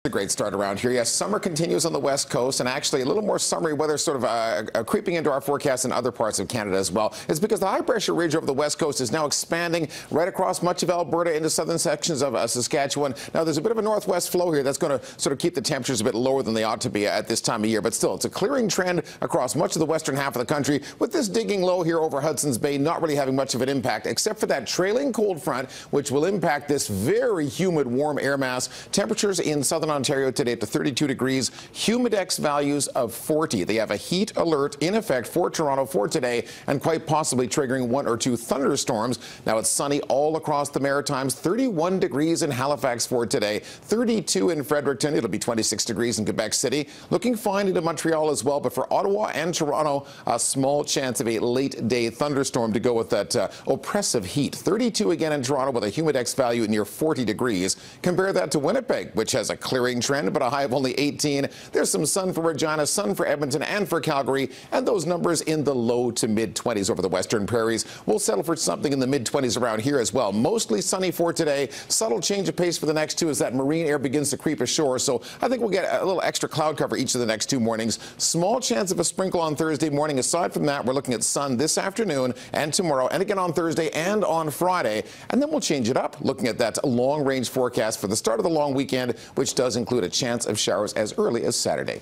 A great start around here. Yes, summer continues on the west coast, and actually a little more summery weather sort of creeping into our forecast in other parts of Canada as well. It's because the high pressure ridge over the west coast is now expanding right across much of Alberta into southern sections of Saskatchewan. Now there's a bit of a northwest flow here that's going to sort of keep the temperatures a bit lower than they ought to be at this time of year, but still it's a clearing trend across much of the western half of the country, with this digging low here over Hudson's Bay not really having much of an impact except for that trailing cold front, which will impact this very humid warm air mass. Temperatures in southern Ontario today up to 32 degrees, humidex values of 40. They have a heat alert in effect for Toronto for today and quite possibly triggering 1 or 2 thunderstorms. Now it's sunny all across the Maritimes, 31 degrees in Halifax for today, 32 in Fredericton. It'll be 26 degrees in Quebec City. Looking fine into Montreal as well, but for Ottawa and Toronto, a small chance of a late day thunderstorm to go with that oppressive heat. 32 again in Toronto with a humidex value near 40 degrees. Compare that to Winnipeg, which has a clearing trend, but a high of only 18. There's some sun for Regina, sun for Edmonton and for Calgary, and those numbers in the low to mid-20s over the western prairies. We'll settle for something in the mid-20s around here as well. Mostly sunny for today. Subtle change of pace for the next 2 as that marine air begins to creep ashore, so I think we'll get a little extra cloud cover each of the next 2 mornings. Small chance of a sprinkle on Thursday morning. Aside from that, we're looking at sun this afternoon and tomorrow, and again on Thursday and on Friday, and then we'll change it up, looking at that long-range forecast for the start of the long weekend, which does include a chance of showers as early as Saturday.